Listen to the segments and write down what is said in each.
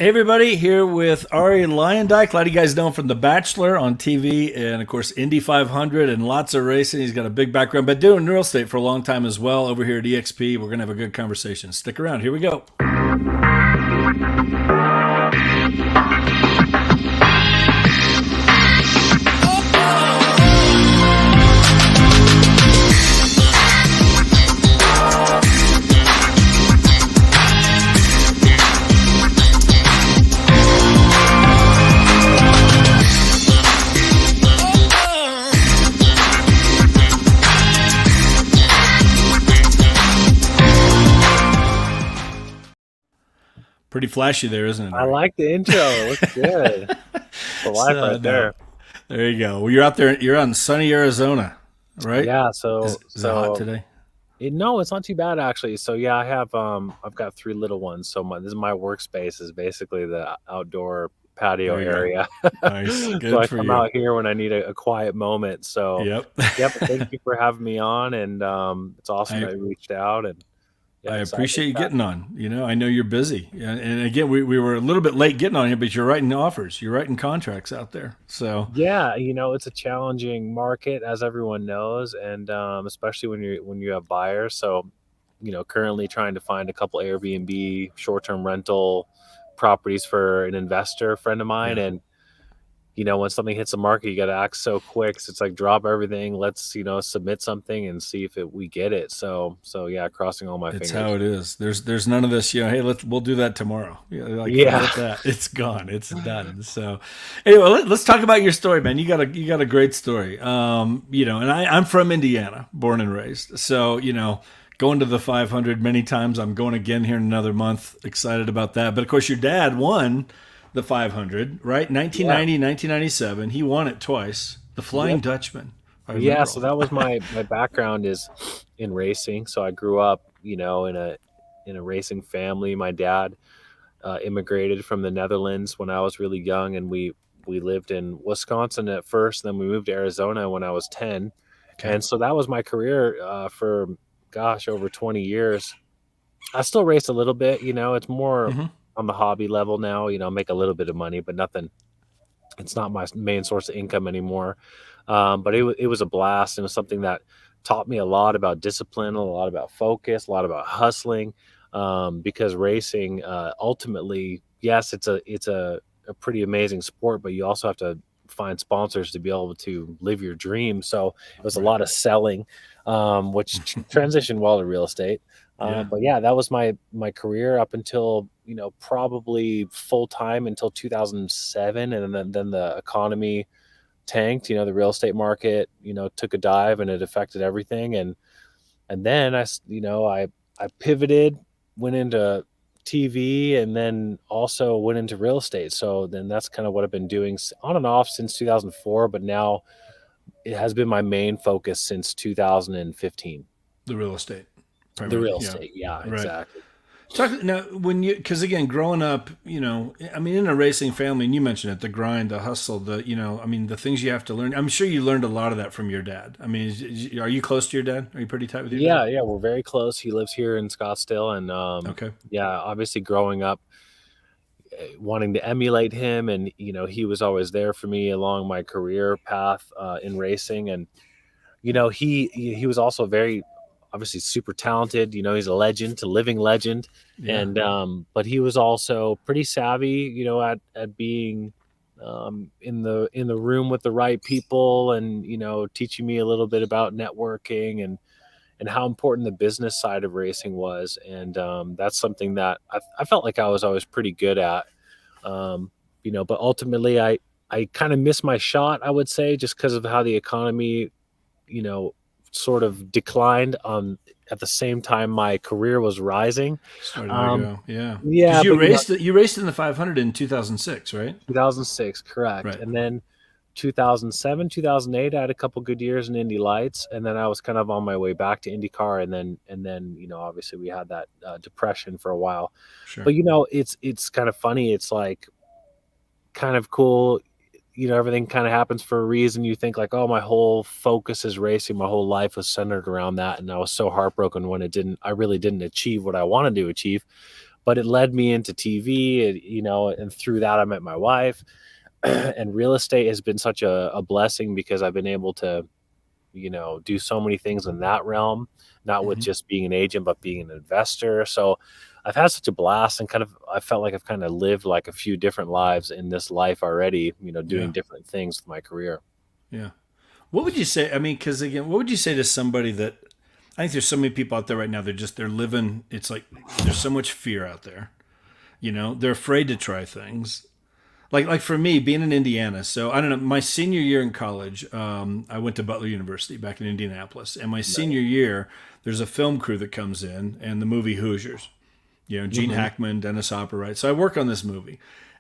Hey everybody, here with Arie Luyendyk. A lot of you guys know him from The Bachelor on TV and of course Indy 500 and lots of racing. He's got a big background, but doing real estate for a long time as well over here at eXp. We're going to have a good conversation. Stick around. Here we go. Pretty flashy there, isn't it? I like the intro. It looks good. The life right there. There you go. Well, you're out there. You're on sunny Arizona, right? Yeah. Is it hot today? No, it's not too bad actually. So yeah, I've got 3 little ones. So this is my workspace is basically the outdoor patio area. Nice. Good So I for come you. out here when I need a quiet moment. So Yep. yep. Thank you for having me on, and it's awesome that you reached out, and yeah, I excited appreciate you to chat. getting on. I know you're busy. And again, we were a little bit late getting on here, but you're writing offers. You're writing contracts out there. So Yeah, it's a challenging market, as everyone knows, and especially when you have buyers. So, currently trying to find a couple Airbnb short-term rental properties for an investor friend of mine, yeah, and when something hits the market, you got to act so quick. So it's like drop everything, let's submit something and see if we get it. So yeah, crossing all my it's fingers. how it is. There's none of this, hey, we'll do that tomorrow. Like Yeah. forget that. It's gone. It's done. So anyway, let's talk about your story, man. You got a great story. And I'm from Indiana, born and raised. So, going to the 500 many times. I'm going again here in another month. Excited about that. But of course, your dad won the 500, right? 1990, 1997. He won it twice. The Flying Yep. Dutchman. I Yeah, remember so all that was that. my background is in racing. So I grew up, in a racing family. My dad immigrated from the Netherlands when I was really young, and we lived in Wisconsin at first. Then we moved to Arizona when I was 10, Okay. and so that was my career for over 20 years. I still race a little bit. It's more Hmm. on the hobby level now. Make a little bit of money, but nothing. It's not my main source of income anymore. But it was a blast. It was something that taught me a lot about discipline, a lot about focus, a lot about hustling. Because racing, ultimately, yes, it's a pretty amazing sport, but you also have to find sponsors to be able to live your dream. So it was a Right. lot of selling, which transitioned well to real estate. Yeah. But yeah, that was my career up until probably full time until 2007, and then the economy tanked. The real estate market took a dive, and it affected everything. And then I pivoted, went into TV, and then also went into real estate. So then that's kind of what I've been doing on and off since 2004, but now it has been my main focus since 2015. The real estate, The primarily. real Yeah. estate, yeah, Right. exactly. Talk now because again, growing up, in a racing family, and you mentioned it, the grind, the hustle, the things you have to learn. I'm sure you learned a lot of that from your dad. Are you close to your dad? Are you pretty tight with your dad? Yeah, we're very close. He lives here in Scottsdale, and Okay. yeah, obviously growing up, wanting to emulate him, and he was always there for me along my career path in racing. And he was also very obviously super talented. He's a legend, a living legend. Yeah. And but he was also pretty savvy, at being in the room with the right people, and teaching me a little bit about networking and how important the business side of racing was. And that's something that I felt like I was always pretty good at. But ultimately I kind of missed my shot, I would say, just because of how the economy, you know, sort of declined at the same time my career was rising. Starting to Um, go. Yeah. Because yeah, you but raced in the 500 in 2006, right? 2006, correct. Right. And then 2007, 2008, I had a couple good years in Indy Lights, and then I was kind of on my way back to IndyCar, and then obviously we had that depression for a while. Sure. But it's kind of funny. It's like kind of cool. Everything kind of happens for a reason. You think like, oh, my whole focus is racing. My whole life was centered around that, and I was so heartbroken when I really didn't achieve what I wanted to achieve. but it led me into TV, and through that I met my wife. And real estate has been such a blessing because I've been able to, do so many things in that realm, not with Mhm. just being an agent, but being an investor. So I've had such a blast, and I felt like I've kind of lived like a few different lives in this life already, Yeah. doing different things with my career. Yeah. What would you say? I mean, because again, what would you say to somebody that I think there's so many people out there right now. They're living. It's like there's so much fear out there. They're afraid to try things. Like for me, being in Indiana. So I don't know. My senior year in college, I went to Butler University back in Indianapolis, and my Right. senior year, there's a film crew that comes in, and the movie Hoosiers. Gene Hmm. Hackman, Dennis Hopper, right? So I work on this movie,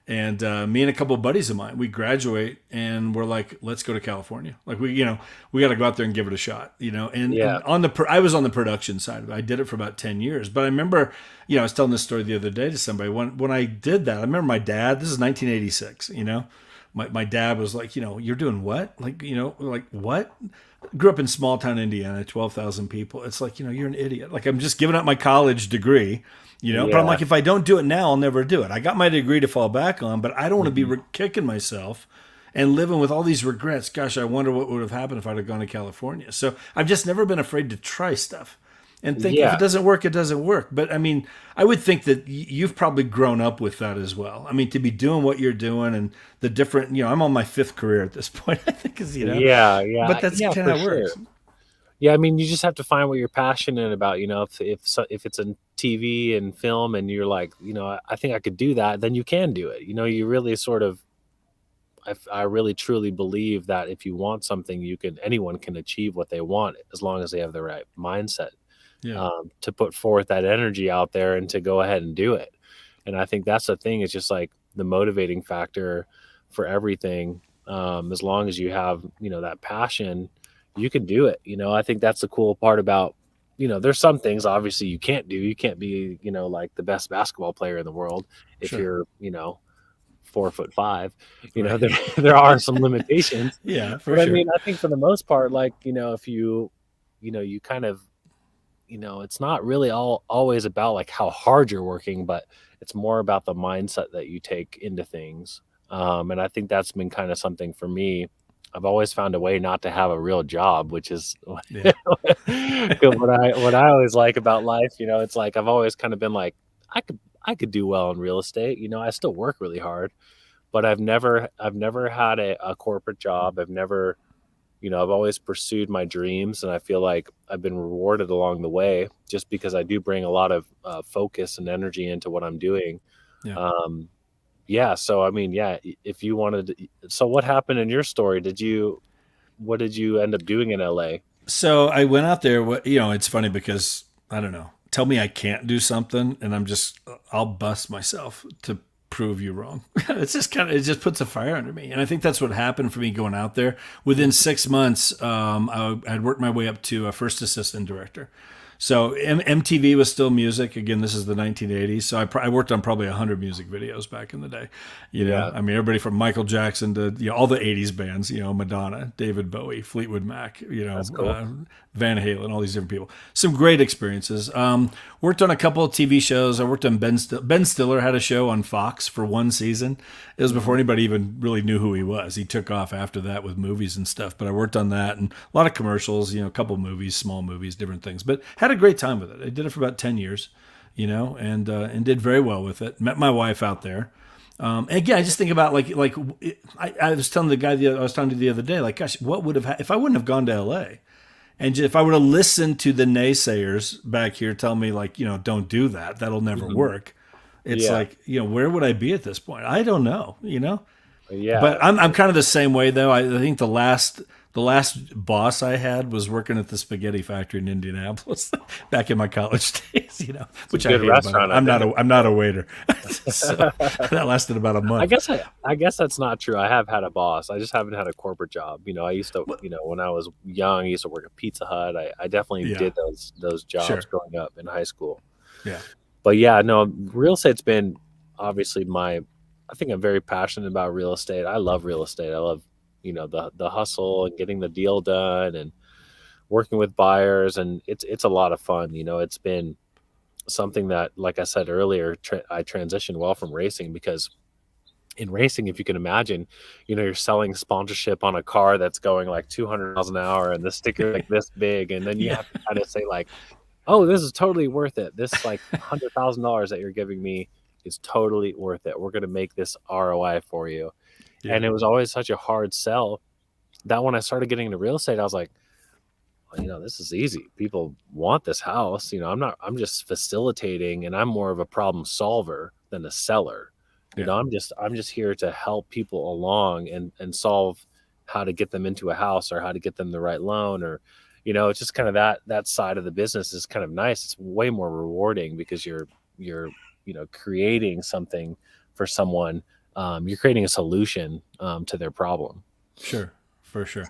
and me and a couple of buddies of mine, we graduate and we're like, let's go to California. Like we got to go out there and give it a shot. And Yeah. on I was on the production side of it. I did it for about 10 years, but I remember, I was telling this story the other day to somebody when I did that. I remember my dad. This is 1986. My dad was like, you're doing what? Like, like what? Grew up in small town Indiana, 12,000 people. It's like, you're an idiot. Like I'm just giving up my college degree, but I'm Yeah. like, if I don't do it now, I'll never do it. I got my degree to fall back on, but I don't want to be Hmm. kicking myself and living with all these regrets. Gosh, I wonder what would have happened if I'd have gone to California. So I've just never been afraid to try stuff and think if it Yeah. doesn't work, it doesn't work. But I mean, I would think that you've probably grown up with that as well. I mean, to be doing what you're doing and the different, I'm on my fifth career at this point, I think, Yeah. but Yeah. that's Yeah, kind for of how it sure. works. Yeah, I mean, you just have to find what you're passionate about. If it's in TV and film, and you're like, I think I could do that, then you can do it. You really sort of, I really truly believe that if you want something, anyone can achieve what they want as long as they have the right mindset, Yeah. to put forth that energy out there and to go ahead and do it. And I think that's the thing. It's just like the motivating factor for everything. As long as you have, that passion, you can do it. I think that's the cool part about, there's some things obviously you can't do. You can't be, like the best basketball player in the world if Sure. you're, 4'5". There Right. there are some limitations. Yeah, for But I sure. mean, I think for the most part, like, if you kind of, it's not really always about like how hard you're working, but it's more about the mindset that you take into things. And I think that's been kind of something for me. I've always found a way not to have a real job, which is Yeah. what I always like about life. It's like I've always kind of been like, I could do well in real estate. I still work really hard, but I've never had a corporate job. I've always pursued my dreams, and I feel like I've been rewarded along the way just because I do bring a lot of focus and energy into what I'm doing. Yeah. Um, yeah. So, I mean, yeah, if you wanted so what happened in your story? What did you end up doing in LA? So I went out there. It's funny because I don't know. Tell me I can't do something, and I'll bust myself to prove you wrong. It just puts a fire under me, and I think that's what happened for me going out there. Within 6 months, I had worked my way up to a first assistant director. So MTV was still music. Again, this is the 1980s. So I worked on probably 100 music videos back in the day. Yeah, I mean, everybody from Michael Jackson to all the 80s bands. Madonna, David Bowie, Fleetwood Mac. that's cool. Van Halen, all these different people. Some great experiences. Worked on a couple of TV shows. I worked on Ben Stiller had a show on Fox for one season. It was before Mhm. anybody even really knew who he was. He took off after that with movies and stuff. But I worked on that and a lot of commercials. A couple of movies, small movies, different things. But had a great time with it. I did it for about 10 years. And did very well with it. Met my wife out there. And again, I just think about I was telling the guy I was talking to the other day, like, gosh, what would have if I wouldn't have gone to L.A. and if I would have listened to the naysayers back here tell me like, don't do that, that'll never Mhm. work. It's Yeah, like, where would I be at this point? I don't know. yeah. But I'm kind of the same way though. I think the last boss I had was working at the spaghetti factory in Indianapolis back in my college days, It's a which I good hated. By the way, restaurant, I think. I'm not a waiter, so that lasted about a I month. guess I guess that's not true. I have had a boss. I just haven't had a corporate job. I used to, when I was young, I used to work at Pizza Hut. I definitely Yeah, did those jobs sure, growing up in high school. yeah, But yeah, no, real estate's been obviously I think I'm very passionate about real estate. I love real estate. I love, the hustle and getting the deal done and working with buyers, and it's a lot of fun. It's been something that, like I said earlier, I transitioned well from racing, because in racing, if you can imagine, you're selling sponsorship on a car that's going like 200 miles an hour, and the sticker like this big, and then you Yeah. have to kind of say like, oh, this is totally worth it. This like $100,000 that you're giving me is totally worth it. We're going to make this ROI for you. Yeah. And it was always such a hard sell that when I started getting into real estate, I was like, well, this is easy. People want this house. I'm just facilitating, and I'm more of a problem solver than a seller. Yeah. I'm just here to help people along and solve how to get them into a house, or how to get them the right loan, or it's just kind of that side of the business is kind of nice. It's way more rewarding because you're creating something for someone. You're creating a solution to their problem. Sure. For sure.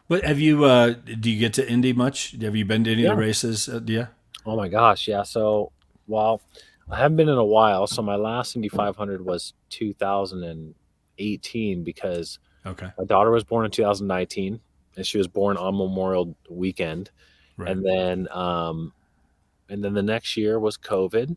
But do you get to Indy much? Have you been to any of the Yeah. races? Yeah. Oh my gosh, yeah. So, well, I haven't been in a while. So my last Indy 500 was 2018, because Okay. my daughter was born in 2019, and she was born on Memorial Weekend. Right. And then the next year was COVID,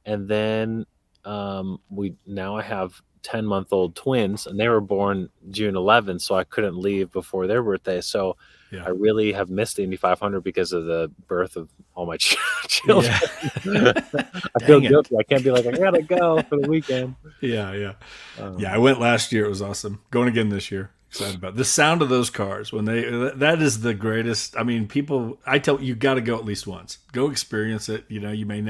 and then I have 10-month-old twins, and they were born June 11th, so I couldn't leave before their birthday. So Yeah. I really have missed the Indy 500 because of the birth of all my children. Yeah. I feel Dang it. guilty. I can't be like, I gotta go for the weekend. Yeah. Yeah. Yeah. I went last year. It was awesome. Going again this year. Excited about it. The sound of those cars when that is the greatest. I mean, I tell you got to go at least once. Go experience it. You might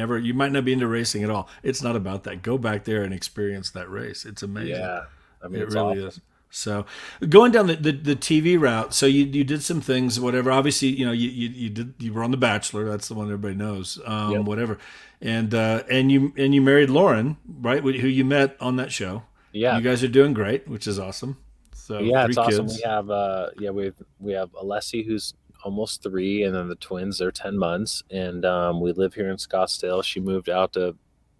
not be into racing at all. It's not about that. Go back there and experience that race. It's amazing. Yeah, I mean, It it's really awesome. is. So going down the TV route, so you did some things, whatever. Obviously, you were on The Bachelor. That's the one everybody knows. Yep. Whatever, and you married Lauren, right? Who you met on that show. Yeah. You guys are doing great, which is awesome. So Yeah, 3 it's awesome. kids. We have we have Alessi, who's almost 3, and then the twins, they're 10 months, and we live here in Scottsdale. She moved out to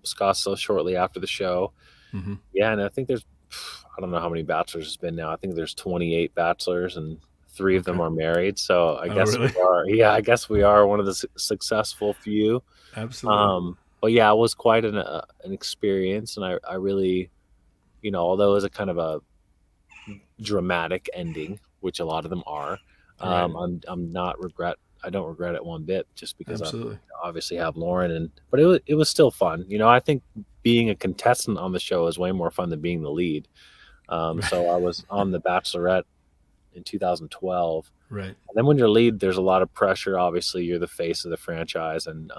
Scottsdale shortly after the show. Mm-hmm. Yeah, and I think I don't know how many bachelors there's been now. I think there's 28 bachelors, and 3 of them Okay. are married. So I Oh, guess really? we are. Yeah, I guess we are one of the successful few. Absolutely. But yeah, it was quite an experience, and I really, although it was a kind of a dramatic ending, which a lot of them are, Right. I don't regret it one bit, just because I Absolutely. obviously have Lauren, but it was still fun. I think being a contestant on the show is way more fun than being the lead. So I was on The Bachelorette in 2012. Right. And then when you're lead, there's a lot of pressure. Obviously, you're the face of the franchise, and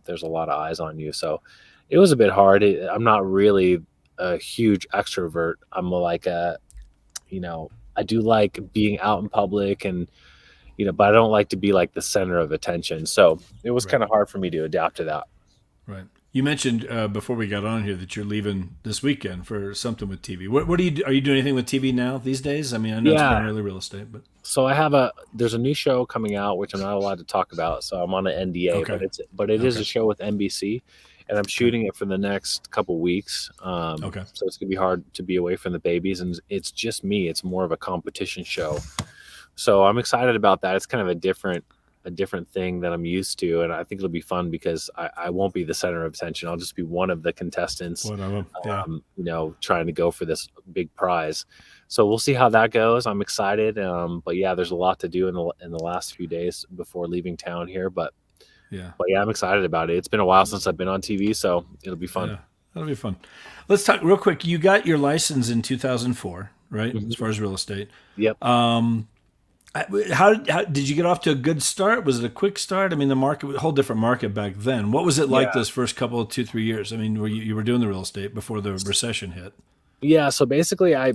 there's a lot of eyes on you. So it was a bit hard. I'm not really a huge extrovert. I'm like I do like being out in public, and but I don't like to be like the center of attention. So it was Right. kind of hard for me to adapt to that. Right. You mentioned before we got on here that you're leaving this weekend for something with TV. What do you do? Are you doing anything with TV now these days? I mean, I know it's Yeah. primarily real estate, but So there's a new show coming out, which I'm not allowed to talk about. So I'm on an NDA, Okay. but it is Okay. a show with NBC, and I'm shooting it for the next couple weeks. Okay. So it's gonna be hard to be away from the babies, and it's just me. It's more of a competition show. So I'm excited about that. It's kind of a different thing that I'm used to, and I think it'll be fun because I won't be the center of attention. I'll just be one of the contestants, One of them. Yeah. trying to go for this big prize. So we'll see how that goes. I'm excited, but yeah, there's a lot to do in the last few days before leaving town here. But Yeah. yeah, I'm excited about it. It's been a while since I've been on TV, so it'll be fun. Yeah. That'll be fun. Let's talk real quick. You got your license in 2004, right? Mhm. As far as real estate. Yep. How did you get off to a good start? Was it a quick start? I mean, the market, a whole different market back then. What was it like Yeah. those first couple of 2-3 years? I mean, were you were doing the real estate before the recession hit? Yeah, so basically, I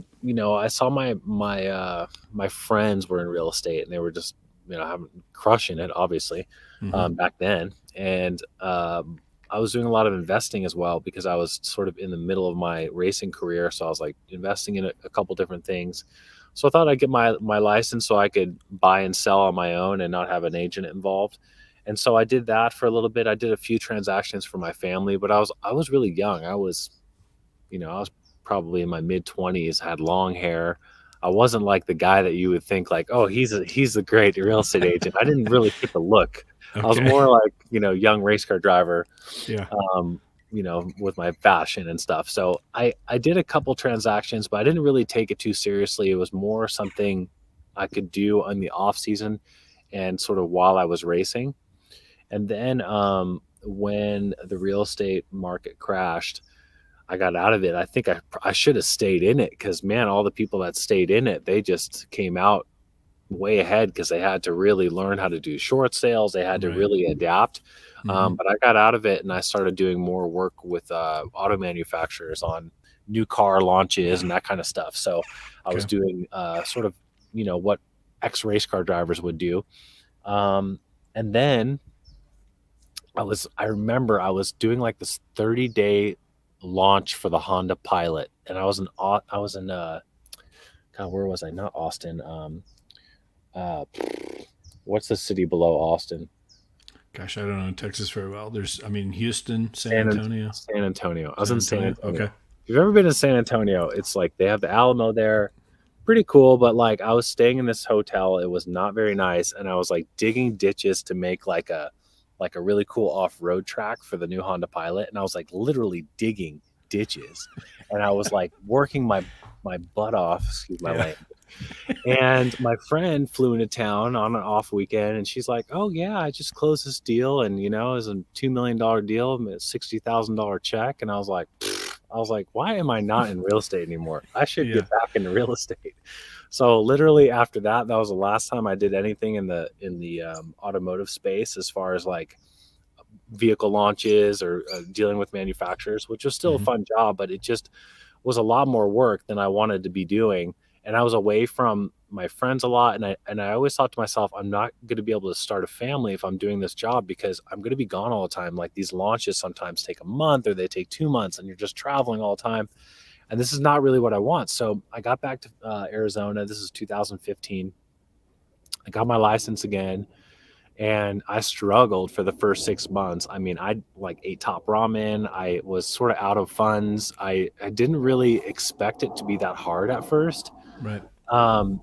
saw my friends were in real estate, and they were just having crushing it, obviously, Mm-hmm. back then, and I was doing a lot of investing as well, because I was sort of in the middle of my racing career, so I was like investing in a couple different things. So I thought I'd get my license so I could buy and sell on my own and not have an agent involved. And so I did that for a little bit. I did a few transactions for my family, but I was really young. I was probably in my mid-20s, had long hair. I wasn't like the guy that you would think like, oh, he's a great real estate agent. I didn't really fit the look. I was Okay. more like, young race car driver, Yeah. um, with my fashion and stuff. So I did a couple transactions, but I didn't really take it too seriously. It was more something I could do in the off season and sort of while I was racing. And then when the real estate market crashed, I got out of it. I think I should have stayed in it because, man, all the people that stayed in it, they just came out way ahead because they had to really learn how to do short sales. They had to Right. really adapt. Hmm. But I got out of it and I started doing more work with auto manufacturers on new car launches and that kind of stuff. So I was Okay. doing sort of, what ex race car drivers would do. And then I remember I was doing like this 30-day launch for the Honda Pilot, and I was in God, where was I? Not Austin. Uh, what's the city below Austin? Gosh, I don't know Texas very well. I mean, Houston, San San, Antonio. San Antonio. I was San in San Antonio. Antonio. Okay. If you've ever been to San Antonio, it's like they have the Alamo there. Pretty cool, but like I was staying in this hotel. It was not very nice, and I was like digging ditches to make like a really cool off-road track for the new Honda Pilot, and I was like literally digging ditches, and I was like working my butt off, excuse my Yeah. language. And my friend flew into town on an off weekend, and she's like, "Oh yeah, I just closed this deal, and it was a $2 million deal, a $60,000 check." And I was like, why am I not in real estate anymore? I should Yeah. get back into real estate. So literally after that, that was the last time I did anything in the automotive space as far as like vehicle launches or dealing with manufacturers, which was still a Hmm. fun job, but it just was a lot more work than I wanted to be doing. And I was away from my friends a lot. And I always thought to myself, I'm not going to be able to start a family if I'm doing this job because I'm going to be gone all the time. Like these launches sometimes take a month or they take 2 months and you're just traveling all the time. And this is not really what I want. So I got back to Arizona. This is 2015. I got my license again and I struggled for the first 6 months. I mean, I like ate top ramen. I was sort of out of funds. I didn't really expect it to be that hard at first. Right.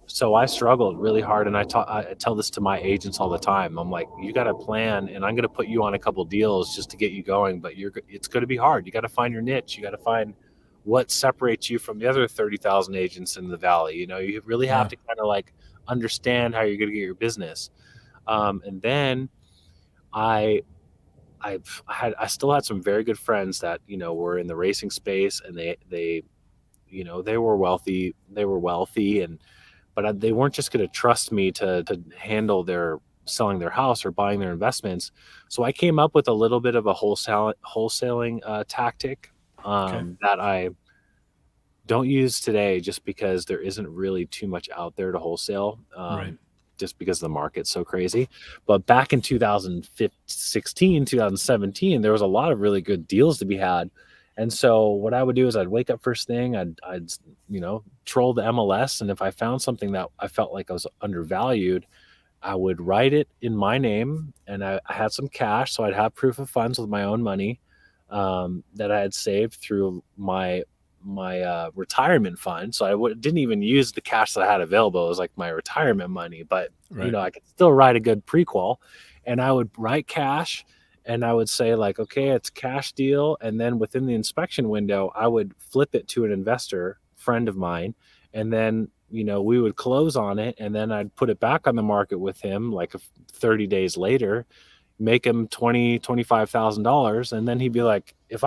So I struggled really hard, and I tell this to my agents all the time. I'm like, you got to plan, and I'm going to put you on a couple deals just to get you going, but it's going to be hard. You got to find your niche. You got to find what separates you from the other 30,000 agents in the valley. You really have Yeah. to kind of like understand how you're going to get your business. And then I I still had some very good friends that were in the racing space, and they were wealthy. They were wealthy, and but they weren't just going to trust me to handle their selling their house or buying their investments. So I came up with a little bit of a wholesaling tactic Okay. that I don't use today, just because there isn't really too much out there to wholesale. Right. Just because the market's so crazy. But back in 2016, 2017, there was a lot of really good deals to be had. And so what I would do is I'd wake up first thing, I'd troll the MLS, and if I found something that I felt like I was undervalued, I would write it in my name, and I had some cash, so I'd have proof of funds with my own money that I had saved through my retirement fund. So didn't even use the cash that I had available. It was like my retirement money, but Right. I could still write a good prequel, and I would write cash, and I would say like, okay, it's cash deal. And then within the inspection window, I would flip it to an investor friend of mine. And then, we would close on it, and then I'd put it back on the market with him like 30 days later, make him $25,000, and then he'd be like, if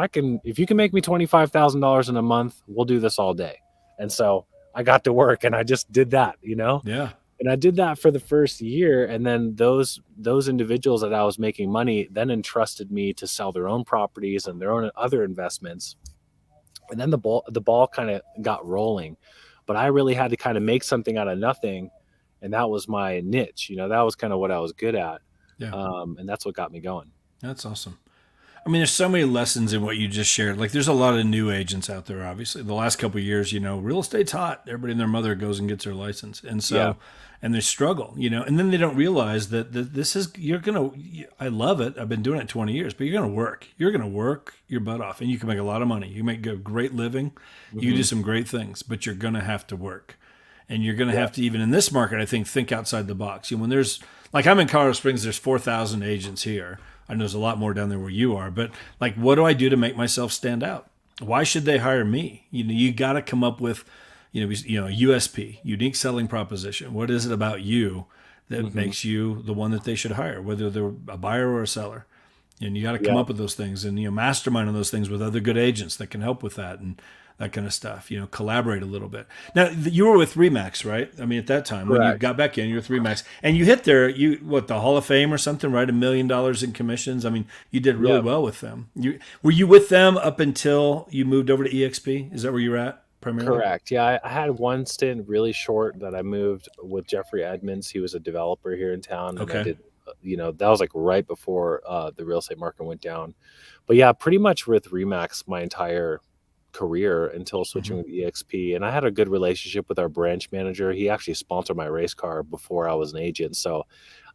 you can make me $25,000 in a month, we'll do this all day. And so I got to work, and I just did that, Yeah. and I did that for the first year. And then those individuals that I was making money then entrusted me to sell their own properties and their own other investments. And then the ball kind of got rolling, but I really had to kind of make something out of nothing. And that was my niche, that was kind of what I was good at. Yeah. And that's what got me going. That's awesome. I mean, there's so many lessons in what you just shared. Like, there's a lot of new agents out there. Obviously, the last couple of years, real estate's hot. Everybody and their mother goes and gets their license, and so, Yeah. and they struggle. And then they don't realize that this is you're gonna. I love it. I've been doing it 20 years, but you're gonna work. You're gonna work your butt off, and you can make a lot of money. You make a great living. You can do some great things, but you're gonna have to work. And you're going to Yeah. have to, even in this market, I think outside the box. When there's, like, I'm in Colorado Springs, there's 4,000 agents here. I know there's a lot more down there where you are, but like, what do I do to make myself stand out? Why should they hire me? You got to come up with, USP, unique selling proposition. What is it about you that Hmm. makes you the one that they should hire, whether they're a buyer or a seller? And you got to come Yeah. up with those things and mastermind on those things with other good agents that can help with that and that kind of stuff. Collaborate a little bit. Now you were with ReMax, right? I mean, at that time when you Correct. got back in, you were with ReMax, and you hit the Hall of Fame or something, right? $1 million in commissions. I mean, you did really Yeah. well with them. Were you with them up until you moved over to eXp? Is that where you were at primarily? Correct. Yeah, I had one stint really short that I moved with Jeffrey Edmonds. He was a developer here in town, and I Okay. did, that was like right before the real estate market went down. But yeah, pretty much with Remax my entire career until switching Hmm. with EXP. And I had a good relationship with our branch manager. He actually sponsored my race car before I was an agent, so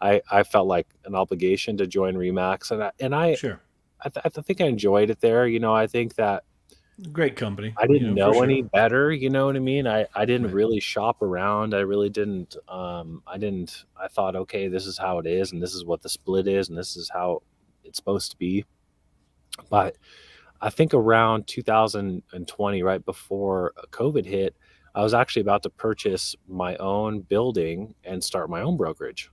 I felt like an obligation to join Remax, Sure. I think I enjoyed it there. I think that Great company. I didn't For know sure. any better, you know what I mean? I didn't Right. really shop around. I really didn't I thought, okay, this is how it is and this is what the split is and this is how it's supposed to be. But I think around 2020, right before COVID hit, I was actually about to purchase my own building and start my own brokerage.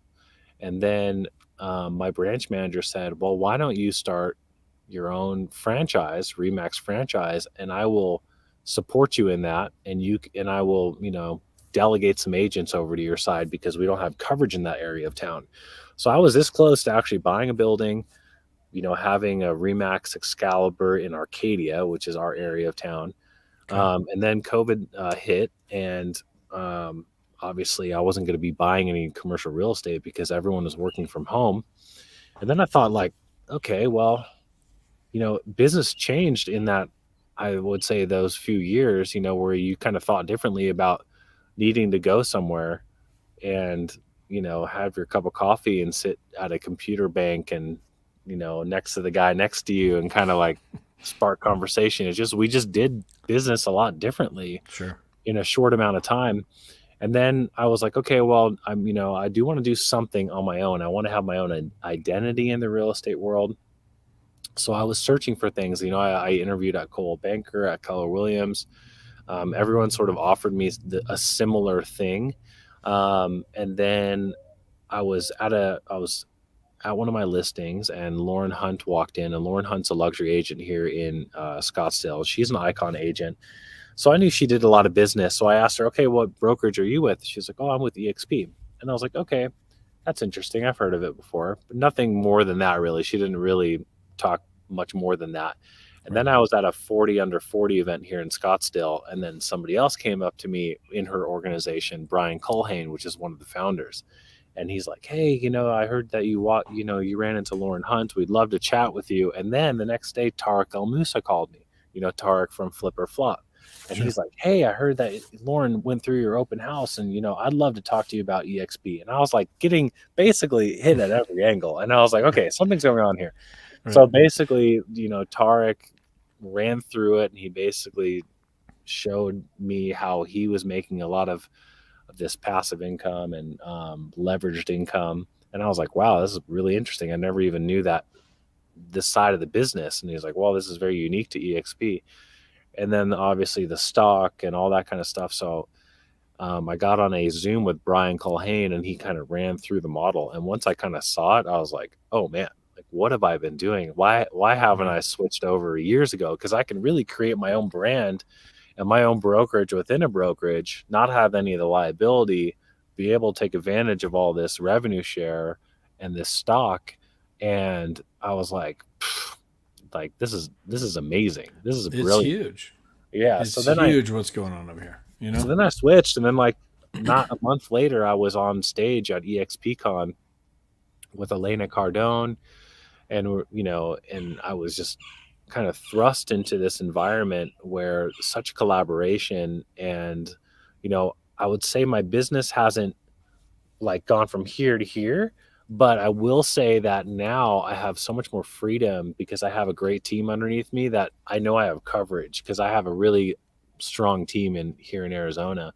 And then my branch manager said, well, why don't you start your own franchise, ReMax franchise, and I will support you in that. And I will, delegate some agents over to your side because we don't have coverage in that area of town. So I was this close to actually buying a building, having a ReMax Excalibur in Arcadia, which is our area of town. Okay. And then COVID hit, and obviously I wasn't going to be buying any commercial real estate because everyone was working from home. And then I thought, like, okay, well, business changed in that I would say those few years, where you kind of thought differently about needing to go somewhere and, have your cup of coffee and sit at a computer bank and, next to the guy next to you and kind of like spark conversation. We just did business a lot differently Sure. in a short amount of time. And then I was like, okay, well, I do want to do something on my own. I want to have my own identity in the real estate world. So I was searching for things. I interviewed at Coldwell Banker, at Keller Williams. Everyone sort of offered me a similar thing. And then I was at one of my listings, and Lauren Hunt walked in. And Lauren Hunt's a luxury agent here in Scottsdale. She's an Icon agent, so I knew she did a lot of business. So I asked her, okay, what brokerage are you with? She's like, oh, I'm with EXP. And I was like, okay, that's interesting. I've heard of it before, but nothing more than that, really. She didn't really talk much more than that. And Right. then I was at a 40 under 40 event here in Scottsdale. And then somebody else came up to me in her organization, Brian Culhane, which is one of the founders. And he's like, hey, I heard that you ran into Lauren Hunt. We'd love to chat with you. And then the next day, Tarek El Moussa called me, Tarek from Flip or Flop. And Sure. he's like, hey, I heard that Lauren went through your open house and, I'd love to talk to you about EXP. And I was like getting basically hit at every angle. And I was like, okay, something's going on here. Right. So basically, Tarek ran through it and he basically showed me how he was making a lot of this passive income and leveraged income. And I was like, wow, this is really interesting. I never even knew that this side of the business. And he's like, well, this is very unique to EXP. And then obviously the stock and all that kind of stuff. So I got on a Zoom with Brian Culhane and he kind of ran through the model. And once I kind of saw it, I was like, oh man, like what have I been doing? Why haven't Right. I switched over years ago? Because I can really create my own brand and my own brokerage within a brokerage, not have any of the liability, be able to take advantage of all this revenue share and this stock. And I was like this is amazing. This is It's brilliant. huge. Yeah. It's huge what's going on over here. So then I switched, and then like not a month later, I was on stage at EXPCon with Elena Cardone, and and I was just kind of thrust into this environment where such collaboration and I would say my business hasn't like gone from here to here, but I will say that now I have so much more freedom because I have a great team underneath me that I know I have coverage because I have a really strong team here in Arizona.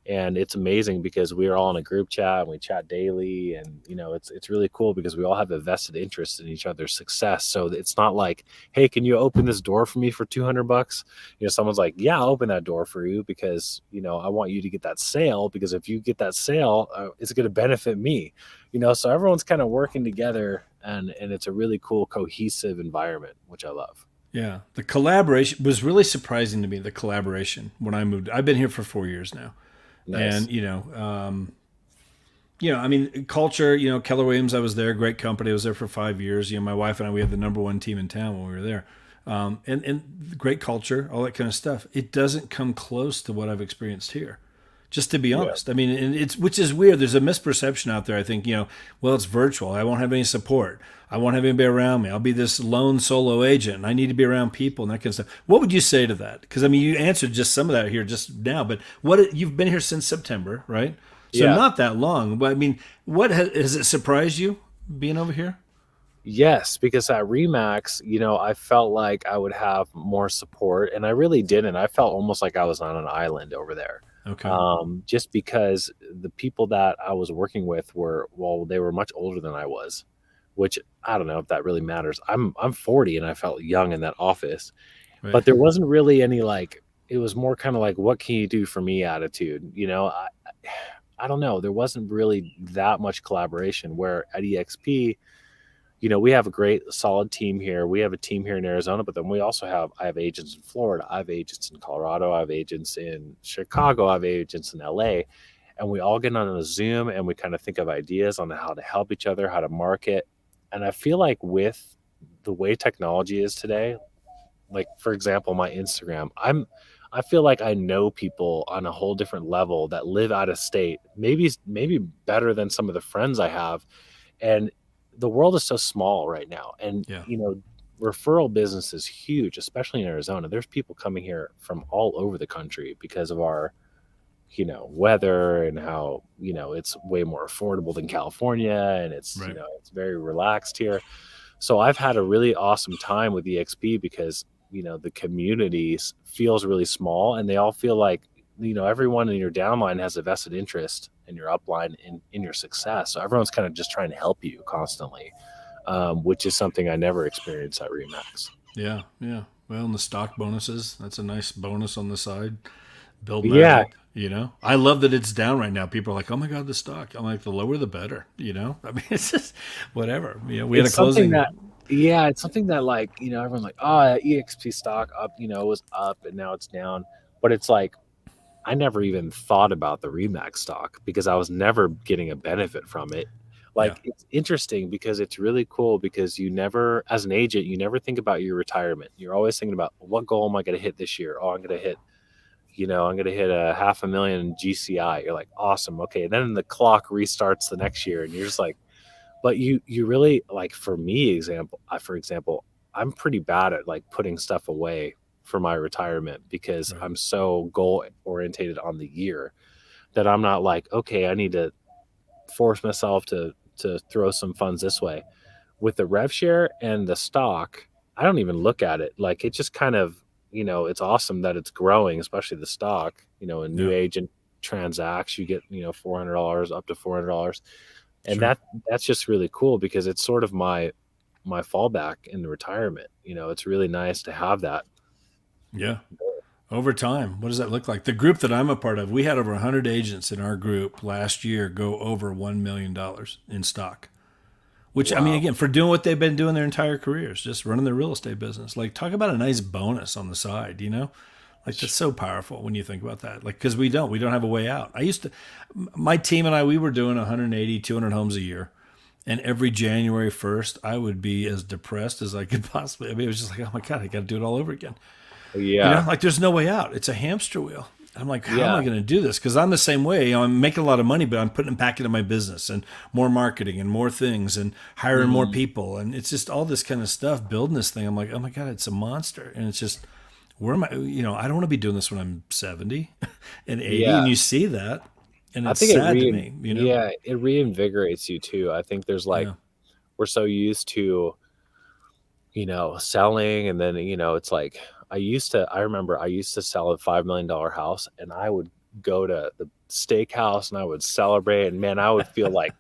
And it's amazing because we are all in a group chat and we chat daily, and it's really cool because we all have a vested interest in each other's success. So it's not like, hey, can you open this door for me for $200? Someone's like, yeah, I'll open that door for you because I want you to get that sale, because if you get that sale, it's going to benefit me. So everyone's kind of working together, and it's a really cool cohesive environment, which I love. Yeah, the collaboration was really surprising to me. The collaboration when I moved, I've been here for 4 years now, Nice. and I mean, culture. Keller Williams, I was there, great company. I was there for 5 years. My wife and I, we had the number one team in town when we were there, and great culture, all that kind of stuff. It doesn't come close to what I've experienced here. Just to be Yeah. honest, I mean, and it's which is weird. There's a misperception out there. I think well, it's virtual. I won't have any support. I won't have anybody around me. I'll be this lone solo agent, and I need to be around people and that kind of stuff. What would you say to that? Because I mean, you answered just some of that here just now, but you've been here since September, right? So Yeah. not that long. But I mean, what has it surprised you being over here? Yes, because at ReMax, I felt like I would have more support, and I really didn't. I felt almost like I was on an island over there. Okay. Just because the people that I was working with they were much older than I was, which I don't know if that really matters. I'm 40 and I felt young in that office, Right. but there wasn't really any like, it was more kind of like, what can you do for me attitude. I don't know. There wasn't really that much collaboration, where at eXp, we have a great solid team here. We have a team here in Arizona, but then I have agents in Florida. I have agents in Colorado. I have agents in Chicago. I have agents in LA. And we all get on a Zoom and we kind of think of ideas on how to help each other, how to market. And I feel like with the way technology is today, like for example, my Instagram, I feel like I know people on a whole different level that live out of state, maybe better than some of the friends I have. And the world is so small right now, and Yeah. referral business is huge, especially in Arizona. There's people coming here from all over the country because of our weather, and how it's way more affordable than California, and it's Right. it's very relaxed here. So I've had a really awesome time with EXP because the community feels really small, and they all feel like everyone in your downline has a vested interest in your upline, in your success. So everyone's kind of just trying to help you constantly, which is something I never experienced at ReMax. Yeah. Yeah. Well, and the stock bonuses, that's a nice bonus on the side. Building that Yeah, up. I love that it's down right now. People are like, "Oh my god, the stock." I'm like, "The lower, the better." I mean, it's just whatever. We had a it's something closing. that it's something that, like, everyone's like, oh, EXP stock up, it was up and now it's down. But it's like, I never even thought about the ReMax stock because I was never getting a benefit from it. Yeah. Like, it's interesting because it's really cool because you never, as an agent, you never think about your retirement. You're always thinking about, what goal am I going to hit this year? Oh, I'm going to hit, I'm going to hit a 500,000 GCI. You're like, awesome. Okay. Then the clock restarts the next year and you're just like, but you really, like, for example, I'm pretty bad at like putting stuff away for my retirement because Right. I'm so goal orientated on the year that I'm not like, okay, I need to force myself to throw some funds this way. With the rev share and the stock, I don't even look at it. Like, it just kind of, it's awesome that it's growing, especially the stock. A new Yeah. agent transacts, you get, $400, up to $400. And Sure. that's just really cool because it's sort of my fallback in the retirement. It's really nice to have that. Yeah. Over time, what does that look like? The group that I'm a part of, we had over 100 agents in our group last year go over $1 million in stock. Which, I mean, Wow. again, for doing what they've been doing their entire careers, just running their real estate business. Like, talk about a nice bonus on the side. Like, that's so powerful when you think about that. Like, because we don't have a way out. My team and I, we were doing 180, 200 homes a year. And every January 1st, I would be as depressed as I could possibly. I mean, it was just like, oh my God, I got to do it all over again. Yeah. Like there's no way out. It's a hamster wheel. I'm like, how am Yeah. I going to do this? Because I'm the same way. I'm making a lot of money, but I'm putting it back into my business and more marketing and more things and hiring more Mhm. people. And it's just all this kind of stuff, building this thing. I'm like, oh my God, it's a monster. And it's just, where am I? I don't want to be doing this when I'm 70 and 80. Yeah. And you see that. And I it's think sad to me. yeah, it reinvigorates you too. I think there's like, Yeah. we're so used to, selling, and then, it's like, I remember I used to sell a $5 million house, and I would go to the steakhouse and I would celebrate, and man, I would feel like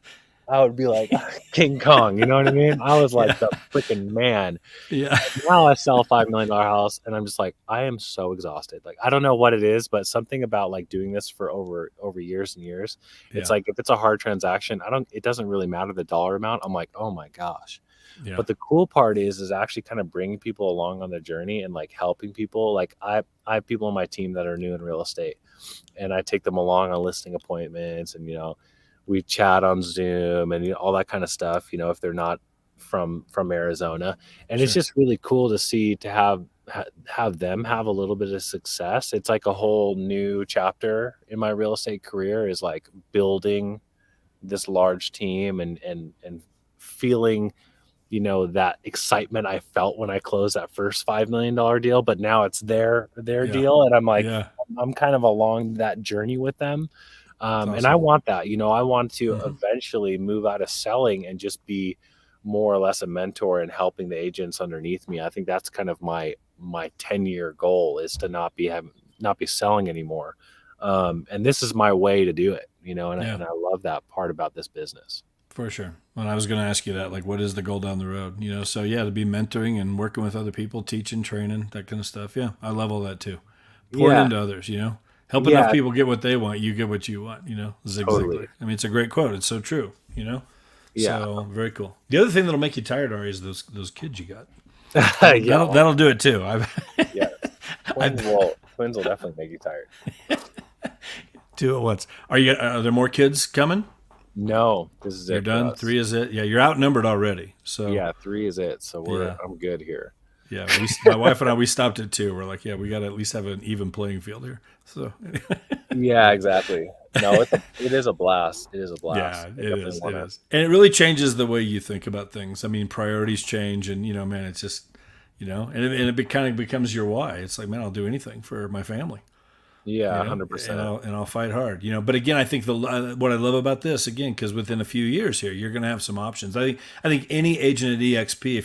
I would be like King Kong, you know what I mean? I was like Yeah. the freaking man. Yeah. Now I sell a $5 million house and I'm just like, I am so exhausted. Like, I don't know what it is, but something about like doing this for over years and years. It's Yeah. like if it's a hard transaction, it doesn't really matter the dollar amount. I'm like, oh my gosh. Yeah. But the cool part is actually kind of bringing people along on their journey and like helping people. Like I have people on my team that are new in real estate, and I take them along on listing appointments, and we chat on Zoom and all that kind of stuff. If they're not from Arizona, and it's Sure. just really cool to see to have them have a little bit of success. It's like a whole new chapter in my real estate career, is like building this large team and feeling that excitement I felt when I closed that first $5 million deal, but now it's their Yeah. deal, and I'm like, Yeah. I'm kind of along that journey with them, It's and I awesome. want that. I want to Hmm. eventually move out of selling and just be more or less a mentor and helping the agents underneath me. I think that's kind of my 10-year goal, is to not be selling anymore, and this is my way to do it. Yeah. And I love that part about this business. For sure. And I was going to ask you that, like, what is the goal down the road? So yeah, to be mentoring and working with other people, teaching, training, that kind of stuff. Yeah, I love all that too. Pouring Yeah, into others, help enough yeah, people get what they want, you get what you want. Zig totally. Ziglar. I mean, it's a great quote. It's so true. Yeah. So very cool. The other thing that'll make you tired, Ari, is those kids you got. Yeah, That'll do it too. yeah. I Twins will definitely make you tired. do it once. Are there more kids coming? No, this is You're it for done. us. 3 is it? Yeah, you're outnumbered already. So Yeah, 3 is it. So yeah. I'm good here. Yeah, my wife and I, we stopped at 2. We're like, yeah, we got to at least have an even playing field here. So, Yeah, exactly. No, it is a blast. It is a blast. yeah, I it definitely is. It want to. is, and it really changes the way you think about things. I mean, priorities change, and man, it's just, and it kind of becomes your why. It's like, man, I'll do anything for my family. Yeah, And 100%. I'll fight hard. But again, I think what I love about this, again, because within a few years here, you're going to have some options. I think any agent at eXp,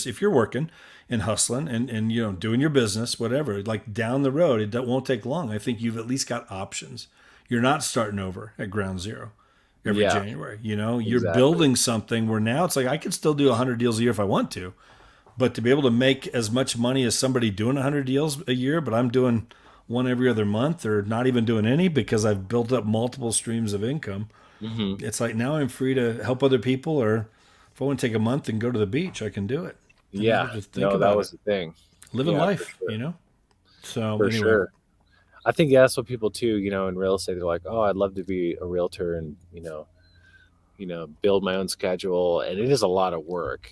if you're working and hustling and doing your business, whatever, like down the road, it won't take long. I think you've at least got options. You're not starting over at ground zero every Yeah, January. You're exactly. building something where now it's like I can still do 100 deals a year if I want to, but to be able to make as much money as somebody doing 100 deals a year, but I'm doing one every other month or not even doing any because I've built up multiple streams of income. Hmm. It's like now I'm free to help other people, or if I want to take a month and go to the beach, I can do it. And Yeah, just think no, that about it. was the thing. Living Yeah, for life. So for anyway, sure. I think that's what people too. In real estate, they're like, "Oh, I'd love to be a realtor and build my own schedule," and it is a lot of work.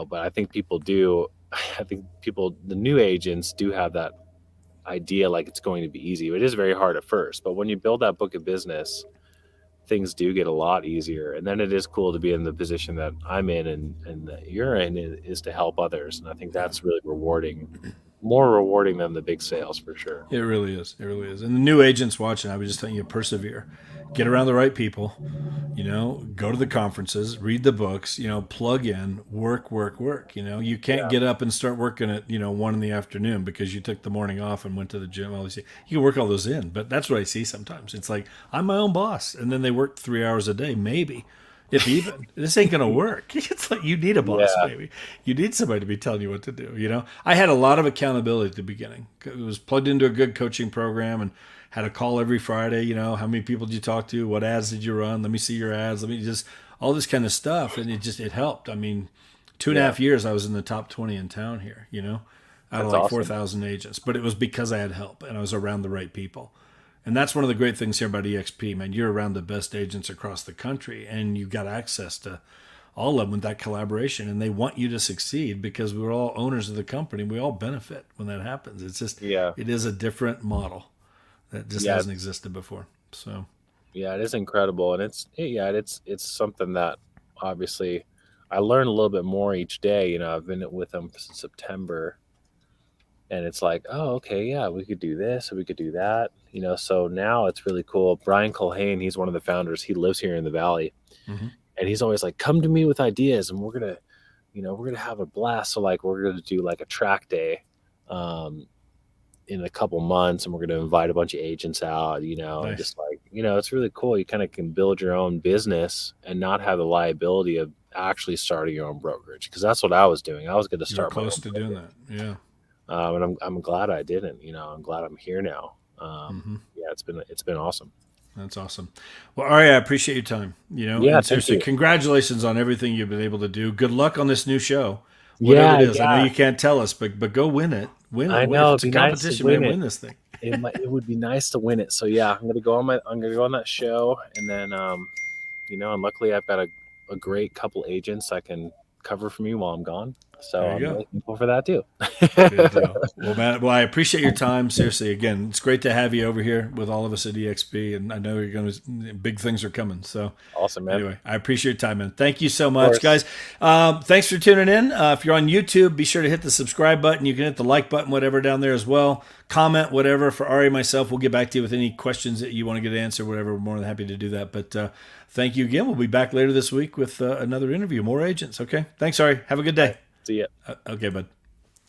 But I think people do. I think the new agents do have that idea like it's going to be easy. It is very hard at first, but when you build that book of business, things do get a lot easier. And then it is cool to be in the position that I'm in and that you're in, is to help others. And I think yeah. that's really rewarding, more rewarding than the big sales for sure. It really is. It really is. And the new agents watching, I was just telling you, persevere, get around the right people, go to the conferences, read the books, plug in, work, work, work. You can't Yeah. get up and start working at, 1 in the afternoon because you took the morning off and went to the gym. All these things. You can work all those in, but that's what I see sometimes. It's like, I'm my own boss. And then they work 3 hours a day, maybe. If even this ain't gonna work. It's like you need a boss, Yeah. baby. You need somebody to be telling you what to do. I had a lot of accountability at the beginning. It was plugged into a good coaching program and had a call every Friday. How many people did you talk to? What ads did you run? Let me see your ads. Let me just all this kind of stuff, and it helped. I mean, two and a Yeah. half years I was in the top 20 in town here. Out of That's like awesome. 4,000 agents, but it was because I had help and I was around the right people. And that's one of the great things here about eXp, man. You're around the best agents across the country, and you've got access to all of them with that collaboration. And they want you to succeed because we're all owners of the company. We all benefit when that happens. It's just, Yeah. it is a different model that just Yeah. hasn't existed before. So, Yeah. It is incredible. And it's something that obviously I learn a little bit more each day. I've been with them since September, and it's like, oh, okay, yeah, we could do this, or we could do that. So now it's really cool. Brian Culhane, he's one of the founders. He lives here in the Valley, mhm. and he's always like, come to me with ideas, and we're gonna have a blast. So like, we're gonna do like a track day, um, in a couple months, and we're going to invite a bunch of agents out, you know, and Nice. just like, you know, it's really cool. You kind of can build your own business and not have the liability of actually starting your own brokerage, because that's what I was doing. I was going to You were start my close own to doing brokerage. that. Yeah. And I'm glad I didn't. You know, I'm glad I'm here now. Hmm. Yeah, it's been awesome. That's awesome. Well, Arie, I appreciate your time, you know, Yeah, and thank seriously, you. congratulations on everything you've been able to do. Good luck on this new show, whatever Yeah, it is. I know yeah. you can't tell us, but go win it. Win it. I If know it'd it's a be nice to competition, win man, it. win this thing. It would be nice to win it. So yeah, I'm gonna go on that show, and then you know, and luckily I've got a great couple agents that can cover for me while I'm gone. So There you I'm go. really thankful for that too. Good deal. Well, man, well, I appreciate your time. Seriously, again, it's great to have you over here with all of us at eXp, and I know you're going to big things are coming. So, Awesome, man. anyway, I appreciate your time, man. Thank you so Of much, course. guys. Thanks for tuning in. If you're on YouTube, be sure to hit the subscribe button. You can hit the like button, whatever, down there as well. Comment, whatever. For Arie and myself, we'll get back to you with any questions that you want to get answered, whatever. We're more than happy to do that. But thank you again. We'll be back later this week with another interview, more agents. Okay. Thanks, Arie. Have a good All right. day. See ya. Okay, bud.